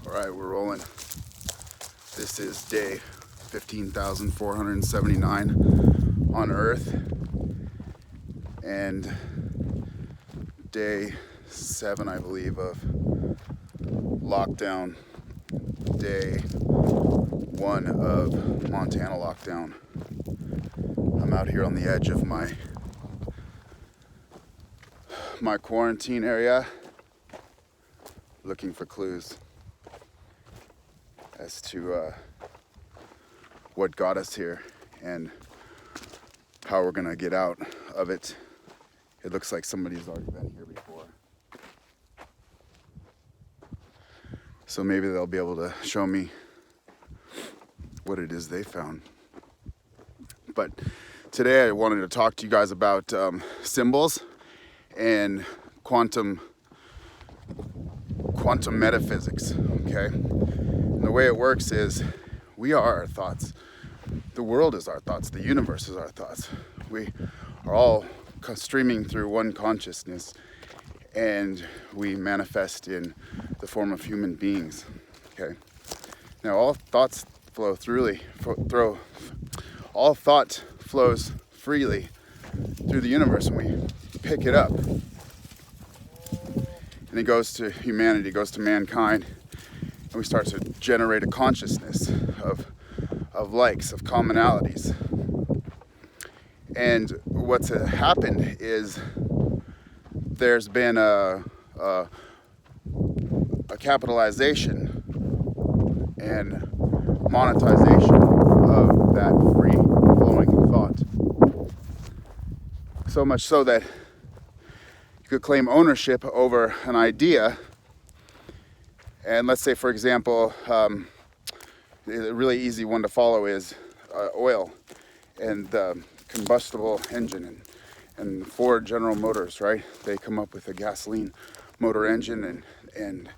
All right, we're rolling. This is day 15,479 on Earth and day 7, I believe, of lockdown, day 1 of Montana lockdown. I'm out here on the edge of my quarantine area looking for clues as to what got us here and how we're gonna get out of it. It looks like somebody's already been here before, so maybe they'll be able to show me what it is they found. But today I wanted to talk to you guys about symbols and quantum metaphysics, okay? And the way it works is we are our thoughts. The world is our thoughts. The universe is our thoughts. We are all streaming through one consciousness, and we manifest in the form of human beings, okay? Now all thoughts flow all thought flows freely through the universe, and we pick it up. And it goes to humanity, goes to mankind, and we start to generate a consciousness of likes, of commonalities. And what's happened is there's been a capitalization and monetization of that free flowing thought. So much so that you could claim ownership over an idea. And let's say, for example, a really easy one to follow is oil and the combustible engine and Ford General Motors, right? They come up with a gasoline motor engine and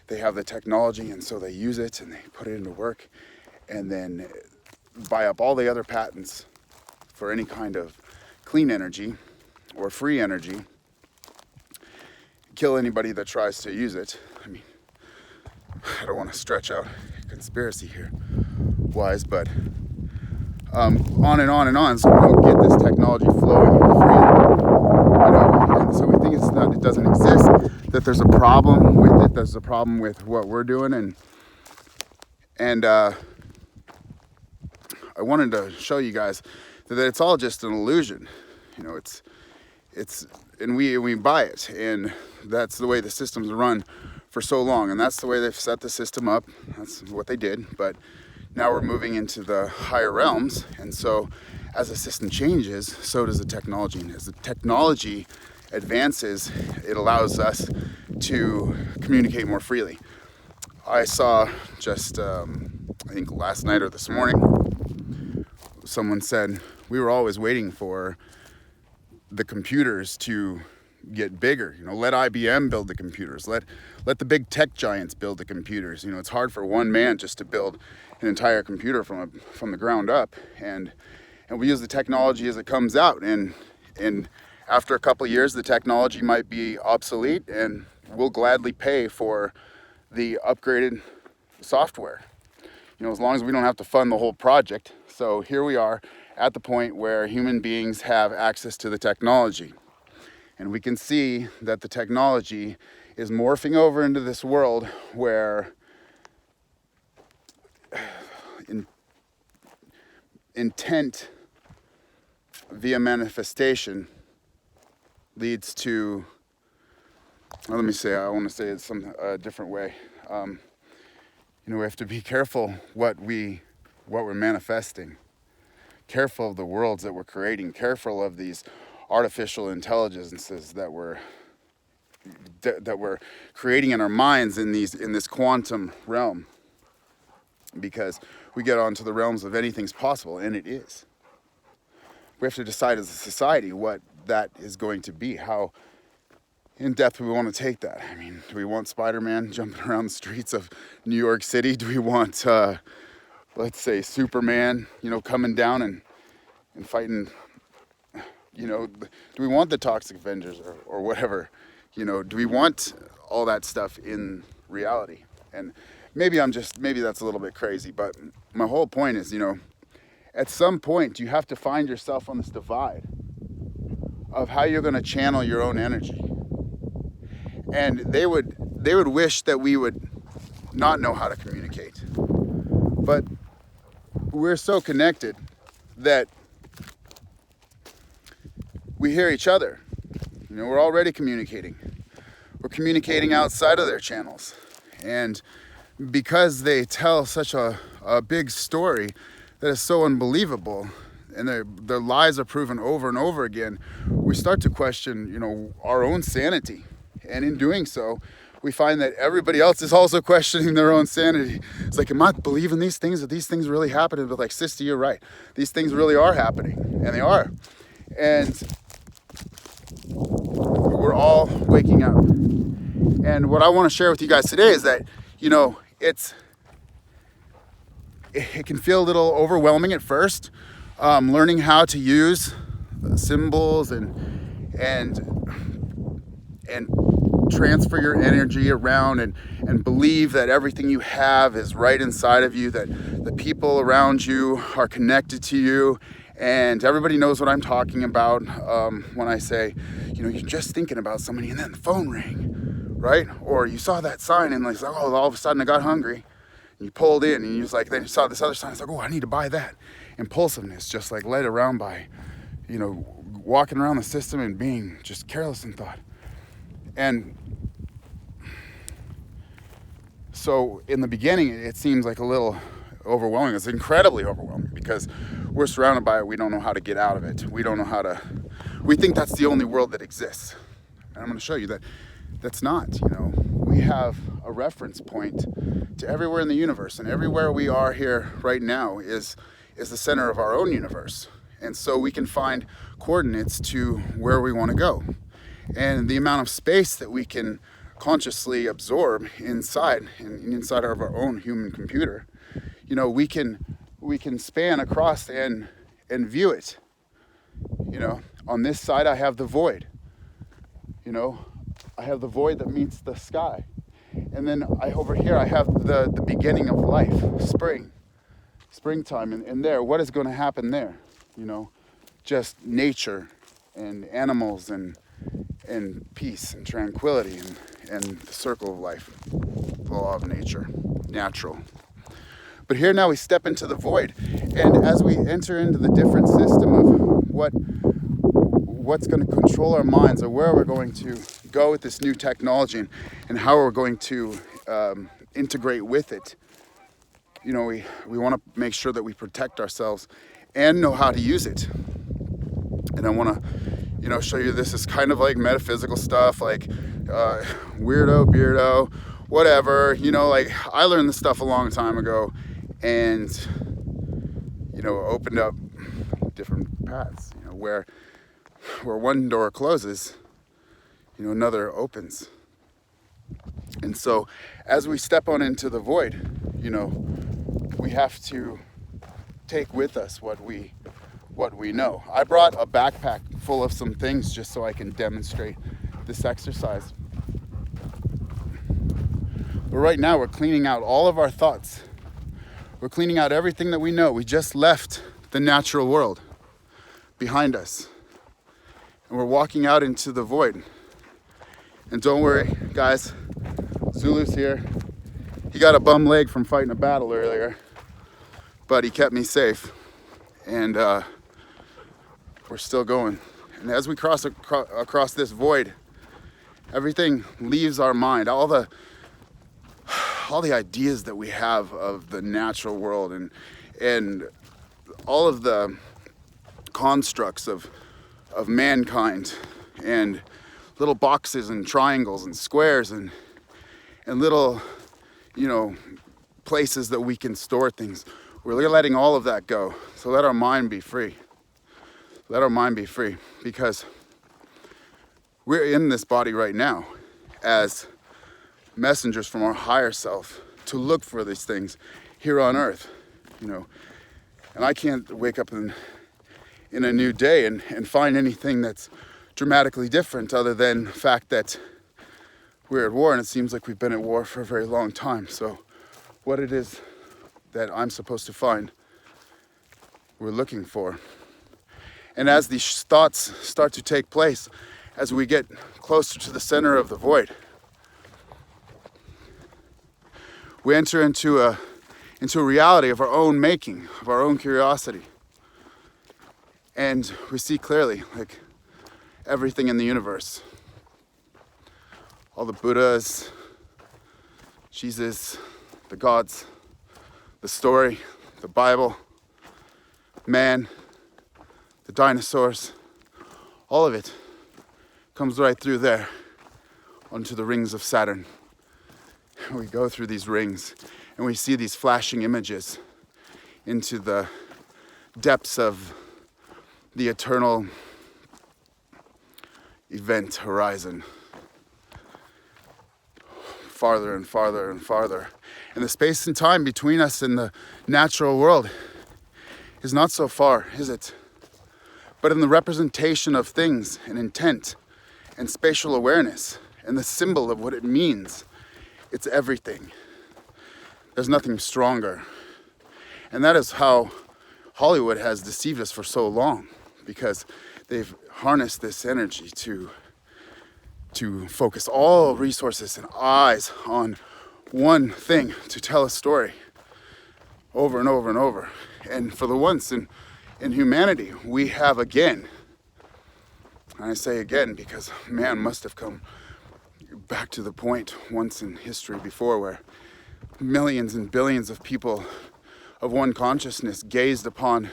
they have the technology, and so they use it and they put it into work and then buy up all the other patents for any kind of clean energy or free energy, kill anybody that tries to use it. I mean, I don't want to stretch out conspiracy here wise, but on and on and on, so we don't get this technology flowing freely, and so we think it doesn't exist, that there's a problem with it, there's a problem with what we're doing, and I wanted to show you guys that it's all just an illusion. And we buy it, and that's the way the system's run for so long, and that's the way they've set the system up. That's what they did. But now we're moving into the higher realms, and so as the system changes, so does the technology. And as the technology advances, it allows us to communicate more freely. I saw just I think last night or this morning, someone said we were always waiting for the computers to get bigger. Let IBM build the computers. Let the big tech giants build the computers. It's hard for one man just to build an entire computer from the ground up. And we use the technology as it comes out. And after a couple of years, the technology might be obsolete, and we'll gladly pay for the upgraded software. As long as we don't have to fund the whole project. So here we are at the point where human beings have access to the technology. And we can see that the technology is morphing over into this world where intent via manifestation leads to, I want to say it a different way. We have to be careful what we're manifesting. Careful of the worlds that we're creating, careful of these artificial intelligences that we're creating in our minds in this quantum realm, because we get onto the realms of anything's possible, and it is. We have to decide as a society what that is going to be, how in depth we want to take that. I mean, do we want Spider-Man jumping around the streets of New York City? Do we want let's say Superman, coming down and fighting, do we want the Toxic Avengers or whatever? Do we want all that stuff in reality? And maybe that's a little bit crazy, but my whole point is, at some point you have to find yourself on this divide of how you're going to channel your own energy. And they would wish that we would not know how to communicate. But we're so connected that we hear each other. We're already communicating. We're communicating outside of their channels. And because they tell such a big story that is so unbelievable, and their lies are proven over and over again, we start to question, our own sanity. And in doing so, we find that everybody else is also questioning their own sanity. It's like, am I believing these things? Are these things really happening? But like, sister, you're right. These things really are happening, and they are. And we're all waking up. And what I want to share with you guys today is that, it can feel a little overwhelming at first, learning how to use symbols and transfer your energy around and believe that everything you have is right inside of you, that the people around you are connected to you, and everybody knows what I'm talking about when I say, you're just thinking about somebody and then the phone rang, right? Or you saw that sign and like, oh, all of a sudden I got hungry. And you pulled in and then you saw this other sign. It's like, oh, I need to buy that. Impulsiveness, just like led around by, walking around the system and being just careless in thought. And so in the beginning, it seems like a little overwhelming. It's incredibly overwhelming because we're surrounded by it. We don't know how to get out of it. We think that's the only world that exists. And I'm going to show you that that's not, we have a reference point to everywhere in the universe, and everywhere we are here right now is the center of our own universe. And so we can find coordinates to where we want to go. And the amount of space that we can consciously absorb inside of our own human computer, we can span across and view it. On this side I have the void. I have the void that meets the sky. And then over here I have the beginning of life, springtime, and there, what is going to happen there? Just nature and animals and peace and tranquility and the circle of life, the law of nature, natural. But here now we step into the void, and as we enter into the different system of what's going to control our minds, or where we're going to go with this new technology and how we're going to integrate with it, we want to make sure that we protect ourselves and know how to use it. And I want to show you, this is kind of like metaphysical stuff, like weirdo, beardo, whatever. Like, I learned this stuff a long time ago, and opened up different paths. Where one door closes, another opens. And so, as we step on into the void, we have to take with us what we know. I brought a backpack full of some things just so I can demonstrate this exercise. But right now we're cleaning out all of our thoughts. We're cleaning out everything that we know. We just left the natural world behind us. And we're walking out into the void. And don't worry, guys, Zulu's here. He got a bum leg from fighting a battle earlier, but he kept me safe. And we're still going. And as we cross across this void, everything leaves our mind. All the ideas that we have of the natural world and all of the constructs of mankind, and little boxes and triangles and squares and little places that we can store things. We're letting all of that go. So let our mind be free. Let our mind be free, because we're in this body right now as messengers from our higher self to look for these things here on earth, And I can't wake up in a new day and find anything that's dramatically different, other than the fact that we're at war, and it seems like we've been at war for a very long time. So what it is that I'm supposed to find, we're looking for. And as these thoughts start to take place, as we get closer to the center of the void, we enter into a reality of our own making, of our own curiosity. And we see clearly, like, everything in the universe. All the Buddhas, Jesus, the gods, the story, the Bible, man, the dinosaurs, all of it comes right through there onto the rings of Saturn. We go through these rings and we see these flashing images into the depths of the eternal event horizon. Farther and farther and farther. And the space and time between us and the natural world is not so far, is it? But in the representation of things and intent and spatial awareness and the symbol of what it means, it's everything. There's nothing stronger. And that is how Hollywood has deceived us for so long, because they've harnessed this energy to focus all resources and eyes on one thing, to tell a story over and over and over. And for the once in humanity, we have again, and I say again because man must have come back to the point once in history before where millions and billions of people of one consciousness gazed upon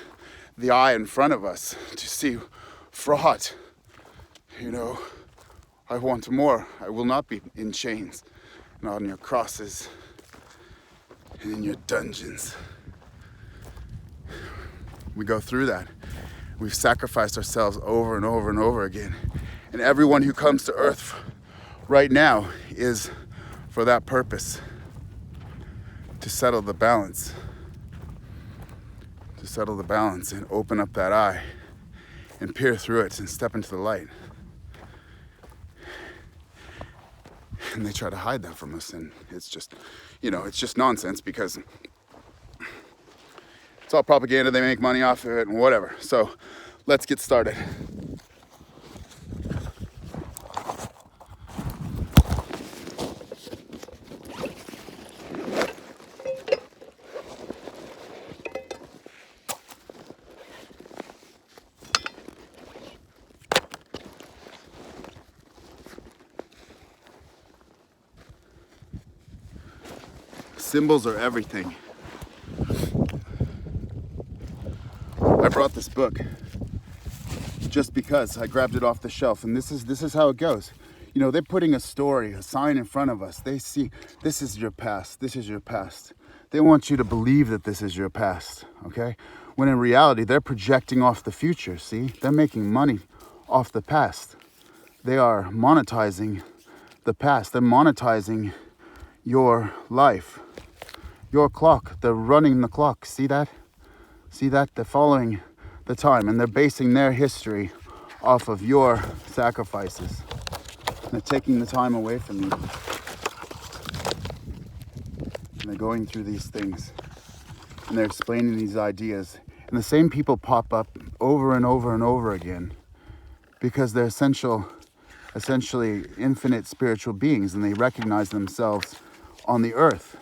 the eye in front of us to see fraud. I want more. I will not be in chains, not on your crosses and in your dungeons. We go through that. We've sacrificed ourselves over and over and over again. And everyone who comes to Earth right now is for that purpose, to settle the balance. To settle the balance and open up that eye and peer through it and step into the light. And they try to hide that from us, and it's just nonsense, because it's all propaganda. They make money off of it and whatever. So let's get started. Symbols are everything. I brought this book just because I grabbed it off the shelf, and this is how it goes. They're putting a story, a sign in front of us. They see, this is your past, this is your past. They want you to believe that this is your past, okay? When in reality, they're projecting off the future, see? They're making money off the past. They are monetizing the past. They're monetizing your life, your clock. They're running the clock. See that? See that? They're following the time, and they're basing their history off of your sacrifices. They're taking the time away from you. And they're going through these things, and they're explaining these ideas. And the same people pop up over and over and over again because they're essentially infinite spiritual beings, and they recognize themselves on the earth.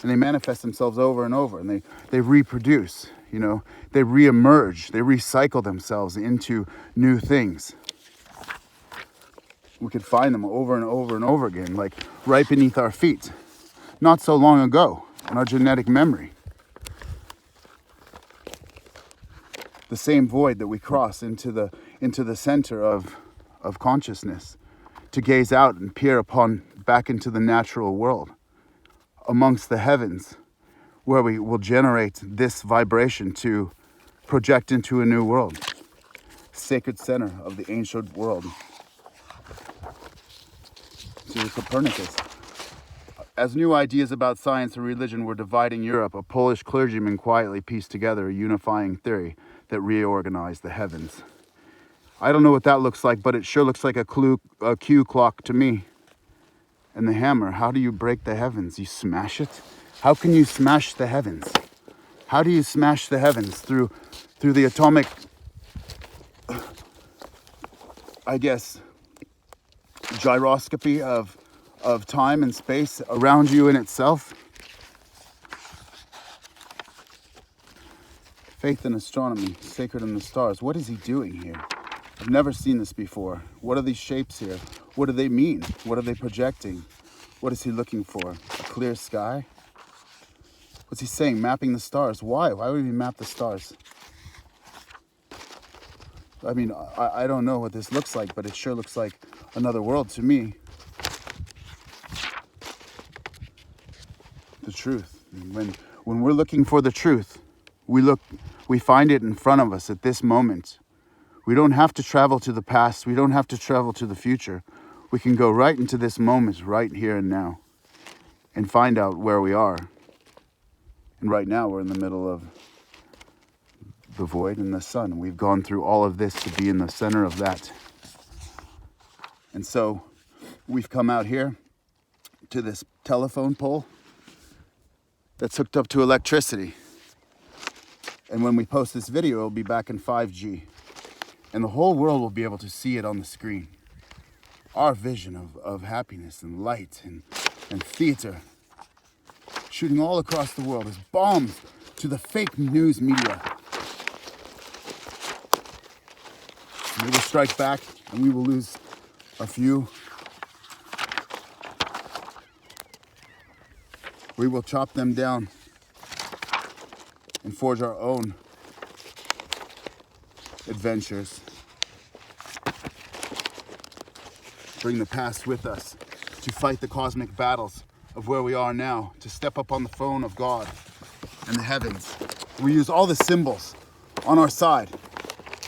And they manifest themselves over and over, and they reproduce, they reemerge, they recycle themselves into new things. We could find them over and over and over again, like right beneath our feet, not so long ago, in our genetic memory. The same void that we cross into the center of consciousness, to gaze out and peer back into the natural world, amongst the heavens, where we will generate this vibration to project into a new world. Sacred center of the ancient world. To Copernicus. As new ideas about science and religion were dividing Europe, a Polish clergyman quietly pieced together a unifying theory that reorganized the heavens. I don't know what that looks like, but it sure looks like a Q clock to me. And the hammer, how do you break the heavens? You smash it? How can you smash the heavens? How do you smash the heavens? Through the atomic, I guess, gyroscopy of time and space around you in itself? Faith in astronomy, sacred in the stars. What is he doing here? I've never seen this before. What are these shapes here? What do they mean? What are they projecting? What is he looking for? A clear sky? What's he saying? Mapping the stars. Why? Why would he map the stars? I mean, I don't know what this looks like, but it sure looks like another world to me. The truth. When we're looking for the truth, we find it in front of us at this moment. We don't have to travel to the past. We don't have to travel to the future. We can go right into this moment, right here and now, and find out where we are. And right now we're in the middle of the void and the sun. We've gone through all of this to be in the center of that. And so we've come out here to this telephone pole that's hooked up to electricity. And when we post this video, it'll be back in 5G. And the whole world will be able to see it on the screen. Our vision of happiness and light and theater, shooting all across the world as bombs to the fake news media. We will strike back and we will lose a few. We will chop them down and forge our own adventures. Bring the past with us to fight the cosmic battles of where we are now, to step up on the throne of God and the heavens. We use all the symbols on our side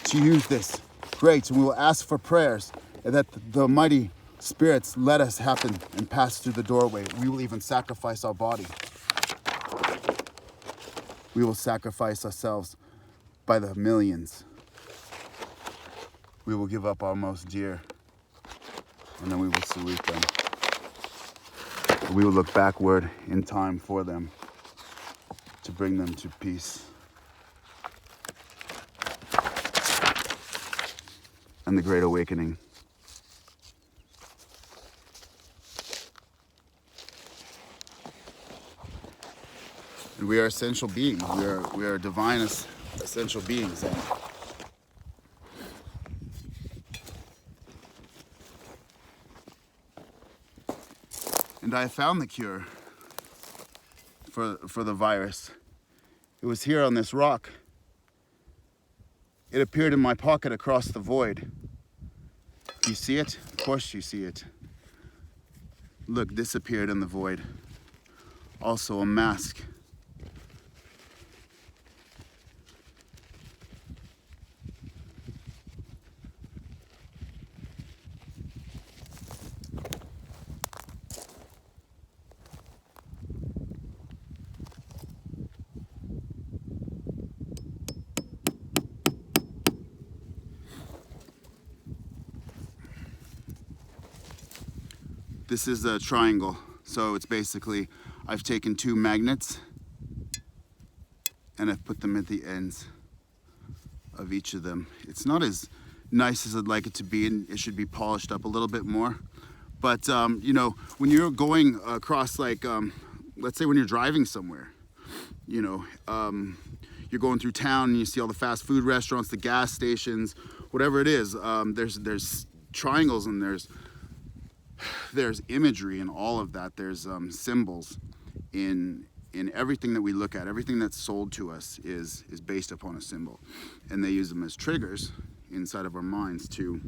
to use this. Great, and we will ask for prayers and that the mighty spirits let us happen and pass through the doorway. We will even sacrifice our body. We will sacrifice ourselves by the millions. We will give up our most dear, and then we will salute them. We will look backward in time for them to bring them to peace and the Great Awakening. And we are essential beings. We are divine essential beings. And I found the cure for the virus. It was here on this rock. It appeared in my pocket across the void. Do you see it? Of course you see it. Look, this appeared in the void. Also a mask. This is a triangle, so it's basically, I've taken two magnets and I've put them at the ends of each of them. It's not as nice as I'd like it to be, and it should be polished up a little bit more. But you know, when you're going across, like, let's say when you're driving somewhere, you know, you're going through town and you see all the fast food restaurants, the gas stations, whatever it is, there's triangles and there's imagery in all of that. There's symbols in everything that we look at. Everything that's sold to us is based upon a symbol, and they use them as triggers inside of our minds to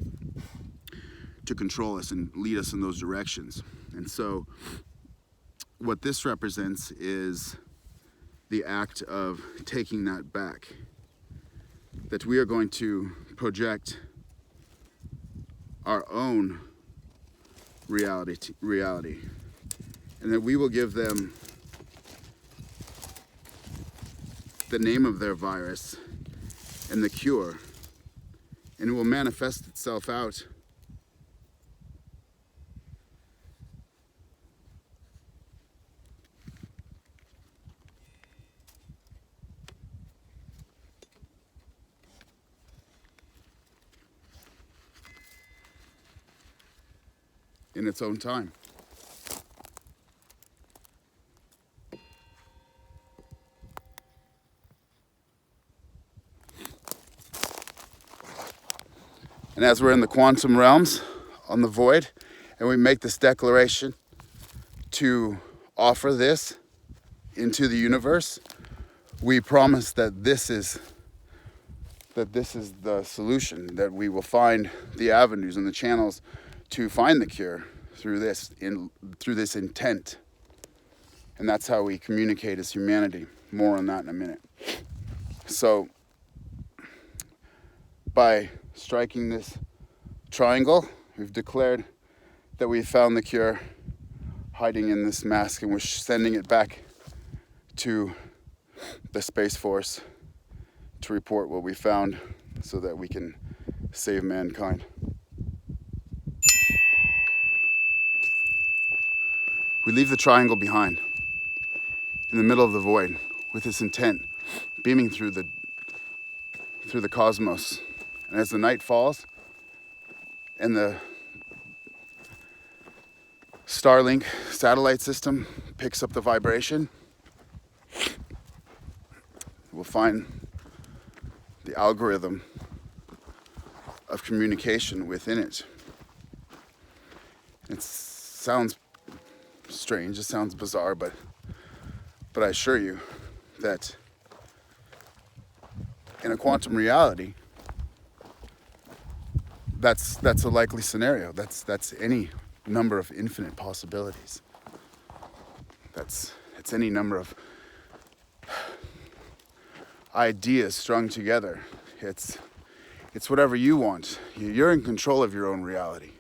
control us and lead us in those directions. And so what this represents is the act of taking that back, that we are going to project our own reality, and that we will give them the name of their virus and the cure, and it will manifest itself out in its own time. And as we're in the quantum realms on the void, and we make this declaration to offer this into the universe, we promise that this is the solution, that we will find the avenues and the channels to find the cure through this intent. And that's how we communicate as humanity. More on that in a minute. So by striking this triangle, we've declared that we found the cure hiding in this mask, and we're sending it back to the Space Force to report what we found so that we can save mankind. We leave the triangle behind in the middle of the void with this intent beaming through the cosmos. And as the night falls and the Starlink satellite system picks up the vibration, we'll find the algorithm of communication within it. It sounds strange, it sounds bizarre, but I assure you that in a quantum reality, that's a likely scenario. That's any number of infinite possibilities. It's any number of ideas strung together. It's whatever you want. You're in control of your own reality.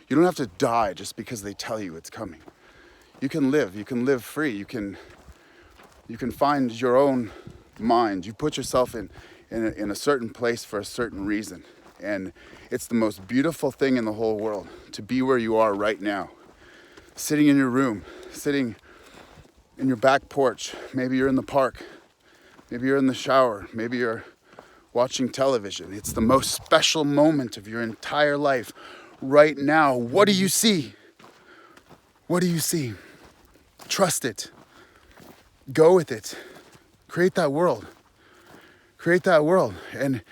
You don't have to die just because they tell you it's coming. You can live free. You can find your own mind. You put yourself in a certain place for a certain reason. And it's the most beautiful thing in the whole world to be where you are right now. Sitting in your room, sitting in your back porch. Maybe you're in the park. Maybe you're in the shower. Maybe you're watching television. It's the most special moment of your entire life right now. What do you see? What do you see? Trust it. Go with it. Create that world. Create that world. And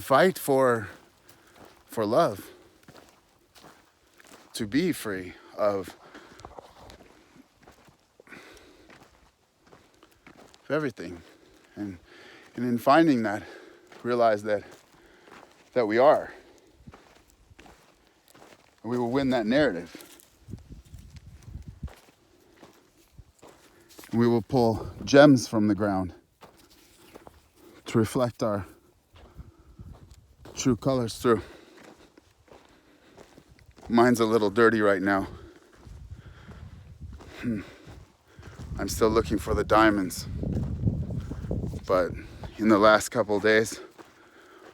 fight for love. To be free of everything. And in finding that, realize that we are. And we will win that narrative. We will pull gems from the ground to reflect our true colors through. Mine's a little dirty right now. I'm still looking for the diamonds. But in the last couple of days,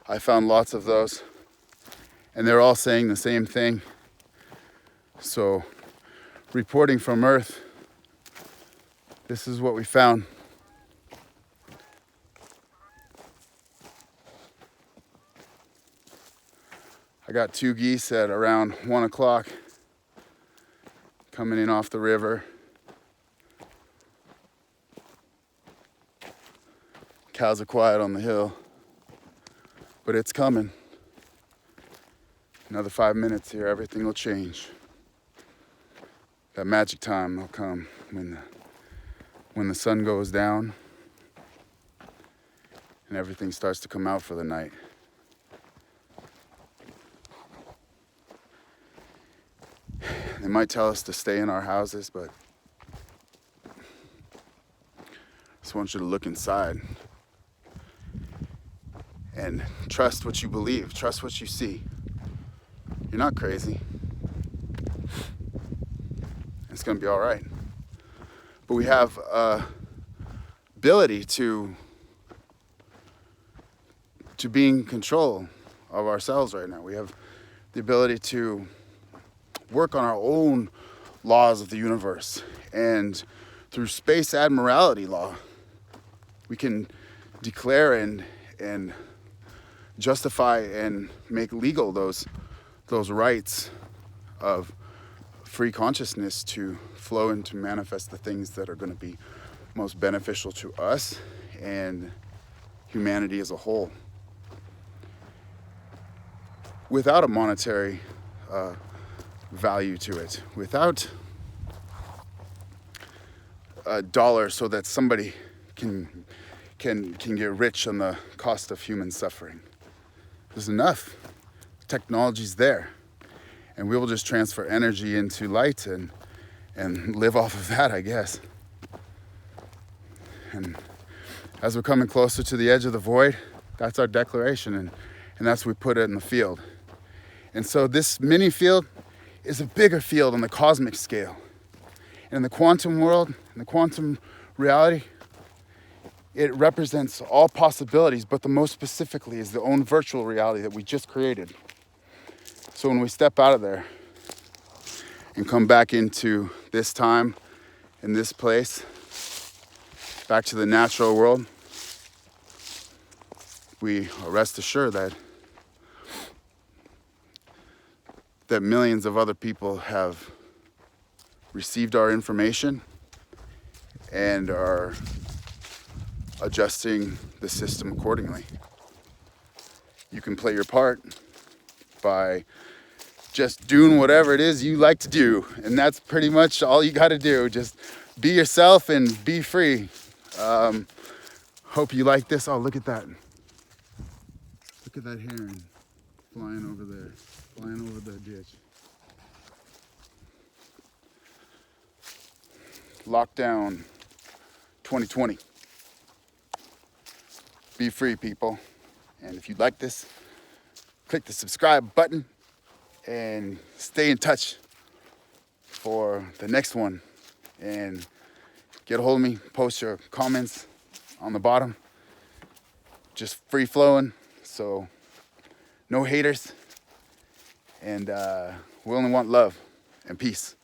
I found lots of those. And they're all saying the same thing. So, reporting from Earth, this is what we found. I got 2 geese at around 1 o'clock coming in off the river. Cows are quiet on the hill, but it's coming. Another 5 minutes here, everything will change. That magic time will come when the sun goes down and everything starts to come out for the night. They might tell us to stay in our houses, but I just want you to look inside and trust what you believe, trust what you see. You're not crazy. It's gonna be all right. But we have ability to be in control of ourselves right now. We have the ability to work on our own laws of the universe. And through space admiralty law, we can declare and justify and make legal those those rights of free consciousness to flow and to manifest the things that are going to be most beneficial to us and humanity as a whole, without a monetary value to it, without a dollar so that somebody can get rich on the cost of human suffering. There's enough. Technology's there, and we will just transfer energy into light and live off of that, I guess. And as we're coming closer to the edge of the void, that's our declaration, and that's we put it in the field. And so this mini field is a bigger field on the cosmic scale. And in the quantum world, in the quantum reality, it represents all possibilities, but the most specifically is the own virtual reality that we just created. So when we step out of there and come back into this time and this place, back to the natural world, we are rest assured that millions of other people have received our information and are adjusting the system accordingly. You can play your part by just doing whatever it is you like to do, and that's pretty much all you got to do. Just be yourself and be free. Hope you like this. Oh, look at that. Look at that heron flying over there, flying over the ditch. Lockdown 2020. Be free, people. And if you like this, click the subscribe button and stay in touch for the next one. And get a hold of me, post your comments on the bottom. Just free flowing, so no haters. And we only want love and peace.